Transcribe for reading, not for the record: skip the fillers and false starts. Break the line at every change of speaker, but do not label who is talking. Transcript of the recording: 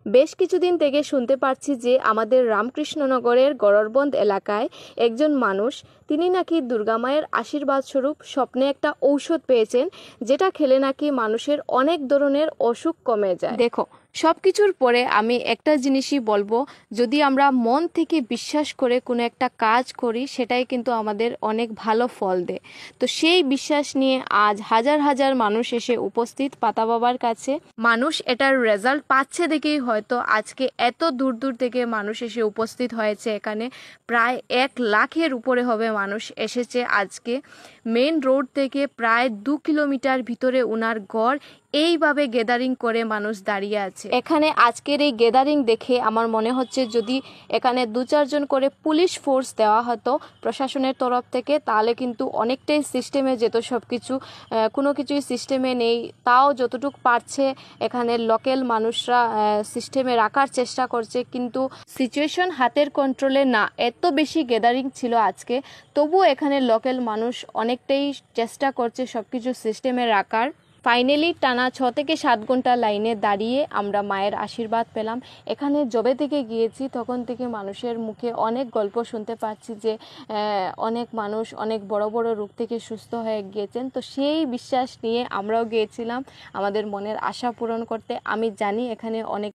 বেশ কিছুদিন থেকে শুনতে পাচ্ছি যে আমাদের রামকৃষ্ণনগরের গড়রবন্দ এলাকায় একজন মানুষ তিনি নাকি দুর্গা মায়ের আশীর্বাদ স্বরূপ স্বপ্নে একটা ঔষধ পেয়েছেন, যেটা খেলে নাকি মানুষের অনেক ধরনের অসুখ কমে যায়। দেখো, সব কিছুর পরে আমি একটা জিনিসই বলবো, যদি আমরা মন থেকে বিশ্বাস করে কোনো একটা কাজ করি সেটাই কিন্তু আমাদের অনেক ভালো ফল দেয়। তো সেই বিশ্বাস নিয়ে আজ হাজার হাজার মানুষ এসে উপস্থিত পাতা বাবার কাছে। মানুষ এটার রেজাল্ট পাচ্ছে দেখেই হয়তো আজকে এত দূর দূর থেকে মানুষ এসে উপস্থিত হয়েছে। এখানে প্রায় 1,00,000-এর উপরে হবে মানুষ এসেছে আজকে। মেন রোড থেকে প্রায় 2 কিলোমিটার ভিতরে ওনার ঘর। এইভাবে গ্যাদারিং করে মানুষ দাঁড়িয়ে আছে এখানে। আজকের এই গ্যাদারিং দেখে আমার মনে হচ্ছে যদি এখানে 2-4 জন করে পুলিশ ফোর্স দেওয়া হতো প্রশাসনের তরফ থেকে, তাহলে কিন্তু অনেকটাই সিস্টেমে যেত সব কিছু। কোনো কিছুই সিস্টেমে নেই, তাও যতটুকু পারছে এখানে লোকাল মানুষরা সিস্টেমে রাখার চেষ্টা করছে, কিন্তু সিচুয়েশন হাতের কন্ট্রোলে না। এত বেশি গ্যাদারিং ছিল আজকে, তবুও এখানে লোকাল মানুষ অনেকটাই চেষ্টা করছে সব কিছু সিস্টেমে রাখার। ফাইনালি টানা 6 থেকে 7 ঘন্টা লাইনে দাঁড়িয়ে আমরা মায়ের আশীর্বাদ পেলাম। এখানে যবে থেকে গিয়েছি তখন থেকে মানুষের মুখে অনেক গল্প শুনতে পাচ্ছি যে অনেক মানুষ অনেক বড় বড় রোগ থেকে সুস্থ হয়ে গিয়েছেন। তো সেই বিশ্বাস নিয়ে আমরাও গিয়েছিলাম আমাদের মনের আশা পূরণ করতে। আমি জানি এখানে অনেক